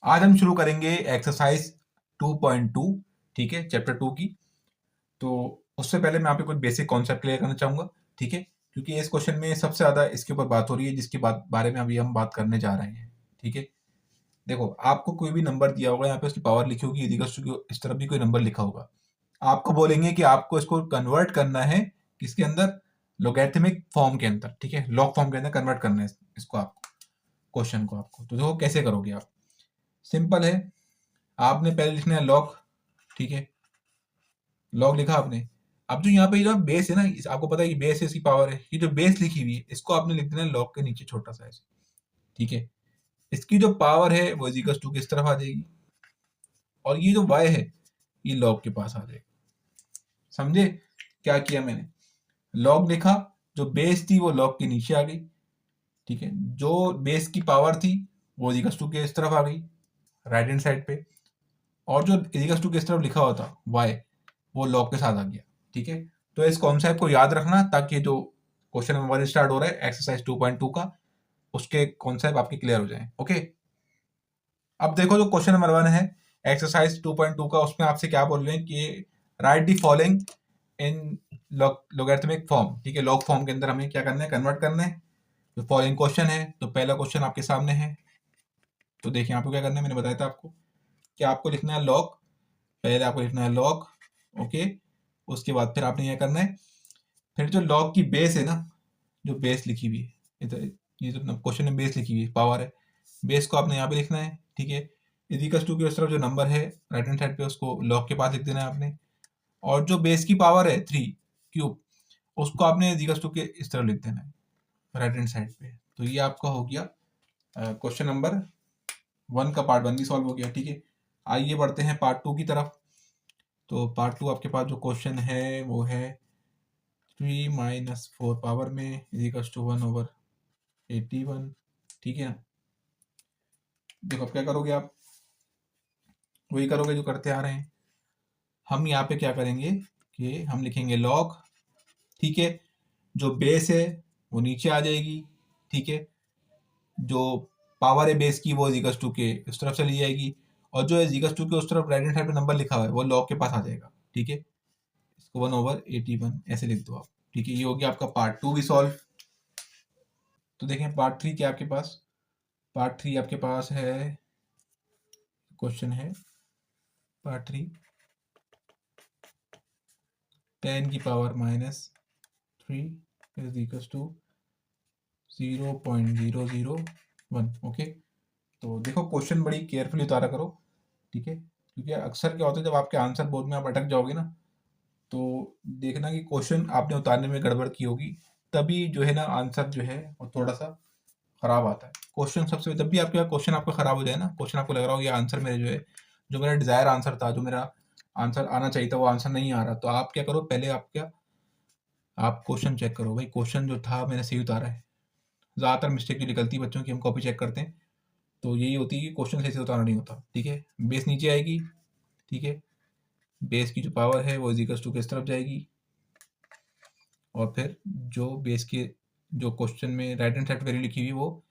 आज हम शुरू करेंगे एक्सरसाइज 2.2, ठीक है, चैप्टर 2 की। तो उससे पहले मैं यहाँ पे कुछ बेसिक कॉन्सेप्ट क्लियर करना चाहूंगा, ठीक है, क्योंकि इस क्वेश्चन में सबसे ज्यादा इसके ऊपर बात हो रही है, जिसके बारे में अभी हम बात करने जा रहे हैं। ठीक है, देखो आपको कोई भी नंबर दिया होगा, यहाँ पे उसकी पावर लिखी होगी, इस तरफ भी कोई नंबर लिखा होगा। आपको बोलेंगे कि आपको इसको कन्वर्ट करना है किसके अंदर, लोगैरिथमिक फॉर्म के अंदर, ठीक है, लॉग फॉर्म के अंदर कन्वर्ट करना है इसको, आपको क्वेश्चन को। आपको तो देखो कैसे करोगे आप। सिंपल है, आपने पहले लिखना है लॉग, ठीक है, लॉग लिखा आपने। अब जो यहाँ पे जो बेस है ना, आपको पता है कि बेस है, इसकी पावर है, ये जो बेस लिखी हुई है इसको आपने लिख देना है लॉग के नीचे छोटा सा ऐसे, ठीक है। इसकी जो पावर है वो इक्वल्स टू किस तरफ आ जाएगी, और ये जो y है ये लॉग के पास आ जाएगा। समझे क्या किया मैंने? लॉग लिखा, जो बेस थी वो लॉग के नीचे आ गई, ठीक है, जो बेस की पावर थी वो इक्वल्स टू के इस तरफ आ गई राइट हैंड साइड पे, और जो इक्वल्स टू के इस तरफ लिखा हुआ था y वो लॉग के साथ आ गया, ठीक है। तो इस कॉन्सेप्ट को याद रखना, ताकि जो क्वेश्चन नंबर 1 स्टार्ट हो रहा है एक्सरसाइज 2.2 का, उसके कॉन्सेप्ट आपके क्लियर हो जाएं। ओके, अब देखो जो क्वेश्चन नंबर 1 है एक्सरसाइज 2.2 का, उसमें आपसे क्या बोल रहे हैं कि right the following in logarithmic form, ठीक है, लॉग फॉर्म के अंदर हमें क्या करना है, कन्वर्ट करना है। जो फॉलोइंग क्वेश्चन है, तो पहला क्वेश्चन आपके सामने है, तो देखिए आपको क्या करना है, मैंने बताया था आपको कि आपको लिखना है लॉग, पहले आपको लिखना है लॉग, ओके। उसके बाद फिर आपने क्या करना है, फिर जो लॉग की बेस है ना, जो बेस लिखी हुई है, ये जो क्वेश्चन में बेस लिखी हुई है, पावर है, बेस को आपने यहाँ पे लिखना है, ठीक है। इक्वल्स टू की उस तरफ जो नंबर है राइट हैंड साइड पे, उसको लॉग के पास लिख देना है आपने, और जो बेस की पावर है 3 क्यूब, उसको आपने इक्वल्स टू के इस तरफ लिख देना है राइट हैंड साइड पे। तो ये आपका हो गया क्वेश्चन नंबर 1 का पार्ट 1 भी सॉल्व हो गया, ठीक है। आइए बढ़ते हैं पार्ट 2 की तरफ। तो पार्ट 2 आपके पास जो क्वेश्चन है वो है 3 - 4 पावर में इक्वल्स टू 1/81, ठीक है ना। देखो अब क्या करोगे आप, वही करोगे जो करते आ रहे हैं। हम यहाँ पे क्या करेंगे कि हम लिखेंगे लॉग, ठीक है, जो बेस है वो नीचे आ जाएगी, ठीक है, जो पावर है बेस की वो इक्वल्स टू के उस तरफ चली जाएगी, और जो इक्वल्स टू के उस तरफ राइट हैंड साइड पे नंबर लिखा हुआ है वो लॉग के पास आ जाएगा, ठीक है। इसको 1/81 ऐसे लिख दो आप, ठीक है। ये हो गया आपका पार्ट 2 भी सॉल्व। तो देखें पार्ट 3 क्या आपके पास, पार्ट 3 आपके पास है, क्वेश्चन है पार्ट 3, 10 की power -3 is equals to 0.001, okay. तो देखो क्वेश्चन बड़ी केयरफुली उतारा करो, ठीक है, क्योंकि अक्सर क्या होता है जब आपके आंसर बोर्ड में आप अटक जाओगे ना, तो देखना कि क्वेश्चन आपने उतारने में गड़बड़ की होगी, तभी जो है ना आंसर जो है वो थोड़ा सा खराब आता है। क्वेश्चन सबसे जब भी आपका क्वेश्चन आपका खराब हो जाए ना, क्वेश्चन आपको लग रहा हो ये आंसर मेरे जो है, जो मेरा डिजायर आंसर था, जो मेरा आंसर आना चाहिए था वो आंसर नहीं आ रहा, तो आप क्या करो, पहले आप क्वेश्चन चेक करो, भाई क्वेश्चन जो था मैंने सही उतारा है। ज़्यादातर मिस्टेक जो निकलती है बच्चों की, हम कॉपी चेक करते हैं तो यही होती है कि क्वेश्चन सही से उतारना नहीं होता, ठीक है। बेस नीचे आएगी, ठीक है, बेस की जो पावर है वो इक्वल्स टू किस तरफ जाएगी, और फिर जो बेस के जो क्वेश्चन में राइट हैंड साइड वैल्यू लिखी हुई वो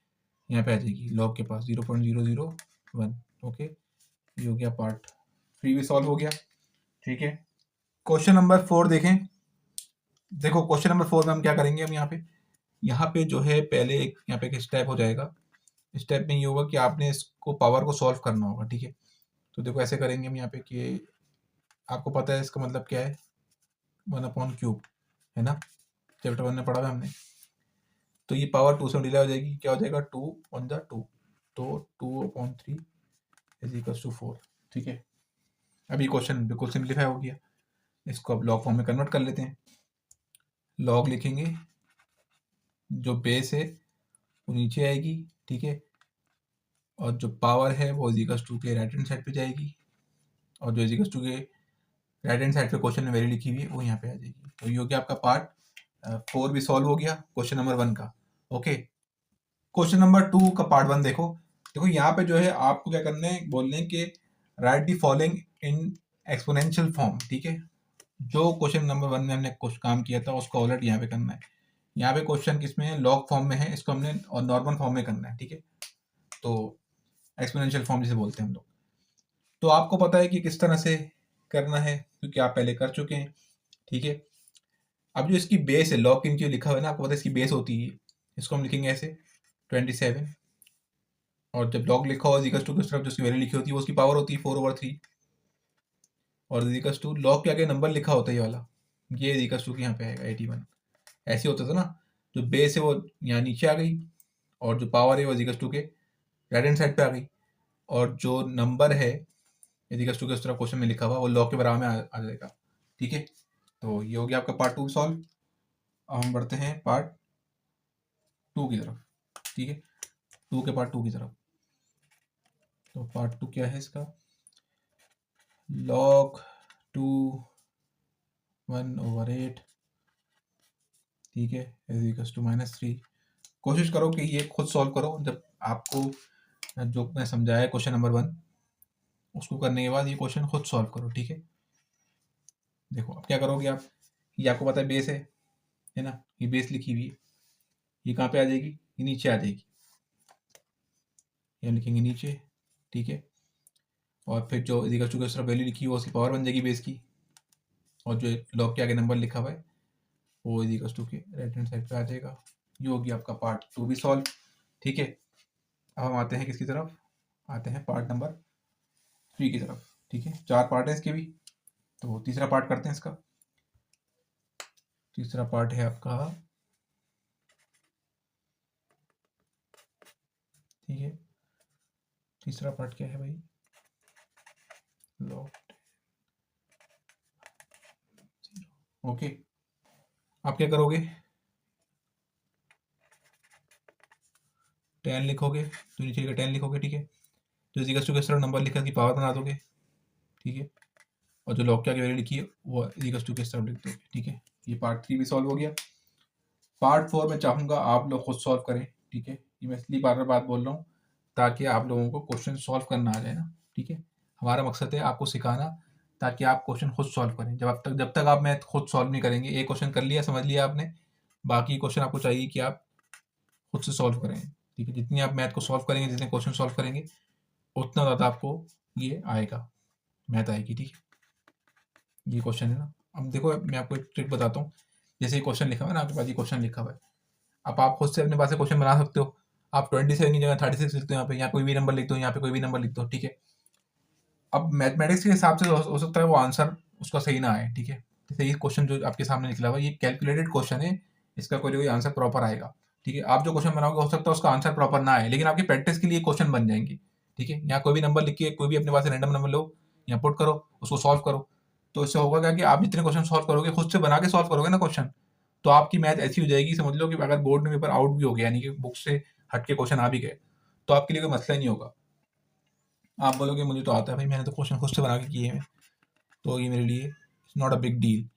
यहाँ पे आ जाएगी लॉग के पास 0.001, ओके। ये हो गया पार्ट 3 भी सॉल्व हो गया, ठीक है। क्वेश्चन नंबर 4 देखें। देखो क्वेश्चन नंबर 4 में हम क्या करेंगे, हम यहाँ पे जो है पहले एक यहाँ पे एक स्टेप हो जाएगा। स्टेप में ये होगा कि आपने इसको पावर को सॉल्व करना होगा, ठीक है। तो देखो ऐसे करेंगे हम यहाँ पे कि आपको पता है इसका मतलब क्या है, 1/क्यूब है ना, चैप्टर 1 में पढ़ा है हमने। तो ये पावर 2 से डिले हो जाएगी, क्या हो जाएगा 2 × 2, तो 2/3 इज इक्वल्स टू 4, ठीक है। अब ये क्वेश्चन बिल्कुल सिंप्लीफाई हो गया। इसको अब लॉग फॉर्म में कन्वर्ट कर लेते हैं। लॉग लिखेंगे, जो बेस है वो नीचे आएगी, ठीक है, और जो पावर है वो इक्वल्स टू के राइट हैंड साइड पे जाएगी, और जो इक्वल्स टू के राइट हैंड साइड पे क्वेश्चन में वैल्यू लिखी हुई है वो यहाँ पे आ जाएगी। तो ये हो गया आपका पार्ट 4 भी सॉल्व हो गया क्वेश्चन नंबर 1 का, ओके। क्वेश्चन नंबर 2 का पार्ट 1 देखो। देखो यहाँ पे जो है आपको क्या करना है, बोलने कि right the following in exponential form, ठीक है। जो क्वेश्चन नंबर 1 में हमने कुछ काम किया था उसको ऑलरेडी यहाँ पे करना है। यहाँ पे क्वेश्चन किस में है, लॉग फॉर्म में है, इसको हमने और नॉर्मल फॉर्म में करना है, ठीक है। तो एक्सपोनेंशियल फॉर्म जिसे बोलते हैं हम लोग। तो आपको पता है कि किस तरह से करना है क्योंकि आप पहले कर चुके हैं, ठीक है। अब जो इसकी बेस है, लॉग इन जो लिखा हुआ है ना, आपको पता है इसकी बेस होती है, इसको हम लिखेंगे ऐसे 27, और जब लॉग लिखा हो इक्वल्स टू की तरफ जो उसकी वैल्यू लिखी होती है वो उसकी पावर होती है 4/3, और इक्वल्स टू लॉग के आगे नंबर लिखा होता है ये वाला, ये इक्वल्स टू की यहाँ पे आएगा 81। ऐसे होता था ना, जो बेस है वो यहाँ नीचे आ गई, और जो पावर है वो इक्वल्स टू के राइट हैंड साइड पे आ गई, और जो नंबर है इक्वल्स टू के उस तरफ क्वेश्चन में लिखा हुआ वो लॉग के बराबर में आ जाएगा, ठीक है। तो ये हो गया आपका पार्ट 2 सॉल्व। अब हम बढ़ते हैं पार्ट 2 की तरफ, ठीक है, 2 के पार्ट 2 की तरफ। तो पार्ट 2 क्या है इसका, log 2 1/8, ठीक है, इज इक्वल टू -3। कोशिश करो कि ये खुद सॉल्व करो, जब आपको जो मैं समझाया क्वेश्चन नंबर 1 उसको करने के बाद ये क्वेश्चन खुद सॉल्व करो, ठीक है। देखो अब क्या करोगे आप, ये आपको पता है बेस है ना, ये बेस लिखी हुई है, ये कहाँ पे आ जाएगी, ये नीचे आ जाएगी, ये हम लिखेंगे नीचे, ठीक है। और फिर जो इक्वल टू की तरफ वैल्यू लिखी है वो उसकी पावर बन जाएगी बेस की, और जो लॉग के आगे नंबर लिखा हुआ है वो इक्वल टू के राइट हैंड साइड पे आ जाएगा। ये होगी आपका पार्ट 2 भी सॉल्व, ठीक है। अब हम आते हैं किसकी तरफ, आते हैं पार्ट नंबर 3 की तरफ, ठीक है। 4 पार्ट है इसके भी, तो तीसरा पार्ट करते हैं इसका। तीसरा पार्ट है आपका, ठीक है, तीसरा पार्ट क्या है भाई, लॉग, ओके। आप क्या करोगे, 10 लिखोगे, तो नीचे का 10 लिखोगे, ठीक है। तो इक्वल टू के तरफ नंबर लिखा की पावर बना दोगे, ठीक है, और जो लॉग के आगे वैल्यू लिखी है वो इक्वल टू के तरफ लिख दोगे, ठीक है। ये पार्ट 3 भी सॉल्व हो गया। पार्ट 4 में चाहूँगा आप लोग खुद सॉल्व करें, ठीक है। ये मैं इसलिए बार बार बात बोल रहा हूँ ताकि आप लोगों को क्वेश्चन सॉल्व करना आ जाए ना, ठीक है। हमारा मकसद है आपको सिखाना ताकि आप क्वेश्चन खुद सॉल्व करें। जब तक आप मैथ खुद सॉल्व नहीं करेंगे, एक क्वेश्चन कर लिया समझ लिया आपने, बाकी क्वेश्चन आपको चाहिए कि आप खुद से सॉल्व करें, ठीक है। जितनी आप मैथ को सॉल्व करेंगे, जितने क्वेश्चन सॉल्व करेंगे, उतना ज़्यादा आपको ये आएगा, मैथ आएगी, ठीक है। ये क्वेश्चन है ना, अब देखो मैं आपको एक ट्रिक बताता हूँ। जैसे ये क्वेश्चन लिखा हुआ है ना, आपके पास ये क्वेश्चन लिखा हुआ है, अब आप खुद से अपने पास से क्वेश्चन बना सकते हो। आप 27 की जगह 36 लिखते हो, यहाँ कोई भी नंबर लिख दो, यहाँ पे कोई भी नंबर लिख दो, ठीक है। अब मैथमेटिक्स के हिसाब से हो सकता है वो आंसर उसका सही ना आए, ठीक है। जैसे ये क्वेश्चन जो आपके सामने निकला हुआ है ये कैलकुलेटेड क्वेश्चन है, इसका कोई आंसर प्रॉपर आएगा, ठीक है। आप जो क्वेश्चन बनाओगे हो सकता है उसका आंसर प्रॉपर ना आए, लेकिन आपकी प्रैक्टिस के लिए क्वेश्चन बन जाएंगे, ठीक है। यहाँ कोई भी नंबर लिखिए, कोई भी अपने पास रैंडम नंबर लो, यहाँ पुट करो, उसको सॉल्व करो। तो इससे होगा क्या कि आप जितने क्वेश्चन सॉल्व करोगे, खुद से बना के सॉल्व करोगे ना क्वेश्चन, तो आपकी मैथ ऐसी हो जाएगी, समझ लो कि अगर बोर्ड में पेपर आउट भी हो गया, यानी कि बुक से हट के क्वेश्चन आ भी गए, तो आपके लिए कोई मसला ही नहीं होगा। आप बोलोगे मुझे तो आता है भाई, मैंने तो क्वेश्चन खुद से बना के किए हैं, तो ये मेरे लिए it's not a big deal.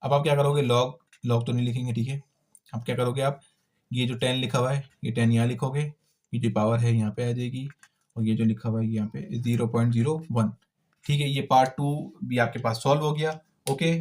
अब आप क्या करोगे, लॉग लॉग तो नहीं लिखेंगे, ठीक है। अब क्या करोगे आप, ये जो 10 लिखा हुआ है ये 10 यहाँ लिखोगे, ये जो पावर है यहाँ पे आ जाएगी, और ये जो लिखा हुआ है यहाँ पे 0.01, ठीक है। ये पार्ट 2 भी आपके पास सॉल्व हो गया, ओके।